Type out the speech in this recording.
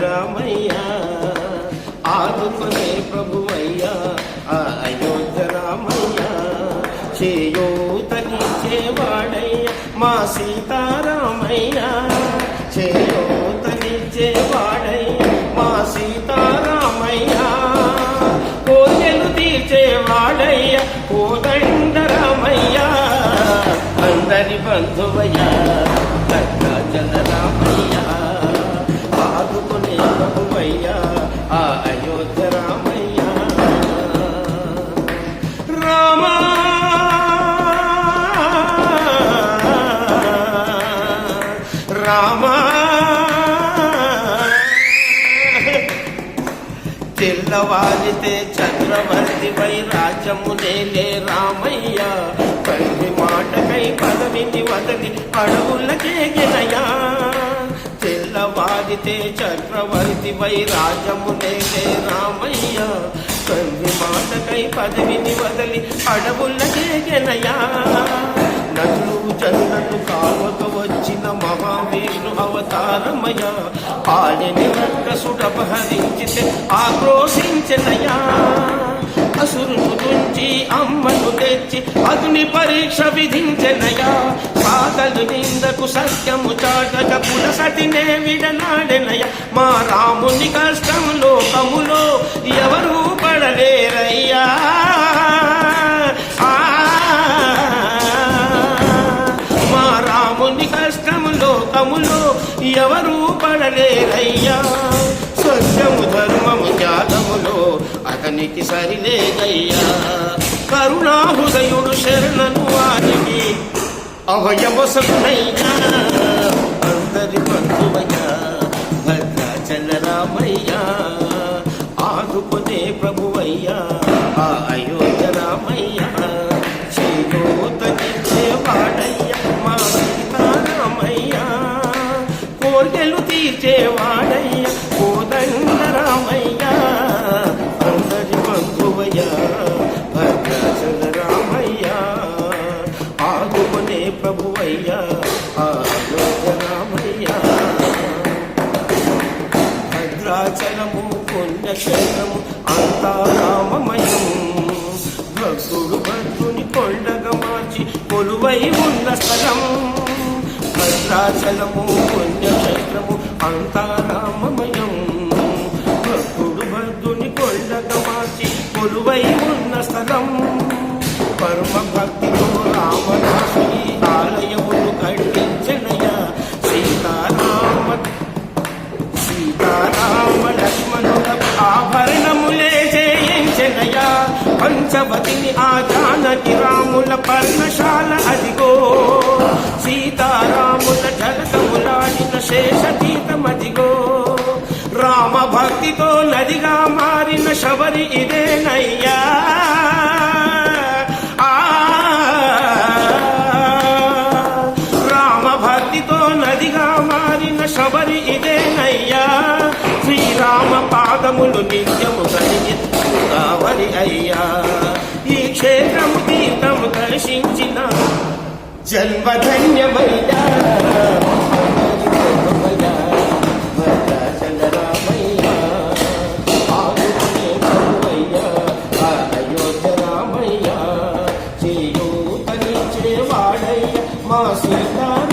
రామయ్య ఆదుకునే ప్రభువయ్యా అయోధ్య రామయ్య చేయూతనిచ్చేవాడయ్య మా సీతారామయ్య చేయూతనిచ్చేవాడయ్య మా సీతారామయ్య కోర్కెలు తీర్చేవాడయ్య కోదండ రామయ్య అందరి బంధువయ్య భద్రాచల రామయ్య ఆదుకునే ప్రభువయ్య అయోధ్య రామయ్య రామ రామ తెల్లవారితే చక్రవర్తి పై రాజ్యము నేలే రామయ్య తండ్రి మాటకై పదవిని వదలి అడవులకే గెలయా తెల్లవారితే చక్రవర్తి పై రాజ్యము నేలే రామయ్య తండ్రి మాటకై పదవిని వదలి అడవులకే గెలయా నన్ను జనులను కావక వచ్చిన మహావీరు అవతారమయ పాలిని రక్కసుడపహరించితే ఆక్రోశించనయా అసురును తుంచి అమ్మను తెచ్చి అగ్ని పరీక్ష విధించెనయా సాగలు నిందకు సత్యము చాటక పులసతినే విడనాడెనయ మా రాముని కష్టం లోకములో ఎవరూ పడలేరయ్యా మా రాముని కష్టం లోకములో ఎవరూ పడలేరయ్యా సత్యము ధర్మము త్యాగములో అతనికి సరిలేదయ్యా కరుణాహృదయుడు శరణను వారికి అభయవసనయ్యా అందరి బంధువయ్యా భద్రాచల రామయ్య ఆదుకునే ప్రభువయ్యా అయోధ్య రామయ్య చేయూతనిచ్చేవాడయ్య మా సీతారామయ్య కోర్కెలు తీర్చేవాడయ్య కోదండ రామయ్య అందరి బంధువయ్య భద్రాచల రామయ్య ఆదుకునే ప్రభువయ్య అయోధ్య రామయ్య భద్రాచలము పుణ్యక్షేత్రము అంతా రామమయం భక్తుడు భక్తుని కొండగా మార్చి కొలువై ఉన్న స్థలం భద్రాచలము పుణ్యక్షేత్రము అంతా రామమయం భక్తుడు భక్తుని కొండగా మార్చి కొలువై ఉన్న స్థలం పరమ భక్తితో రామదాసు ఈ ఆలయమును కట్టించనయ సీతారామ లక్ష్మణుల ఆభరణములే చేయించనయ పంచవతిని ఆ జానకి రాముల పర్ణశాల అదిగో సీతారాముల జలకములాడిన శేషతీతమదిగో రామ భక్తితో నదిగా మారిన శబరి ఇదేనయ్యా రామ భక్తితో నదిగా మారిన శబరి ఇదేనయ్యా శ్రీరామ పాదములు నిత్యము కలిగి కావలి అయ్యా ఈ క్షేత్రము తీర్థము దర్శించిన జన్మధన్యమయ్యా భద్రాచల రామయ్య ఆదుకునే ప్రభువయ్య అయోధ్య రామయ్య చేయూతనిచ్చేవాడయ్య మా సీతారామయ్య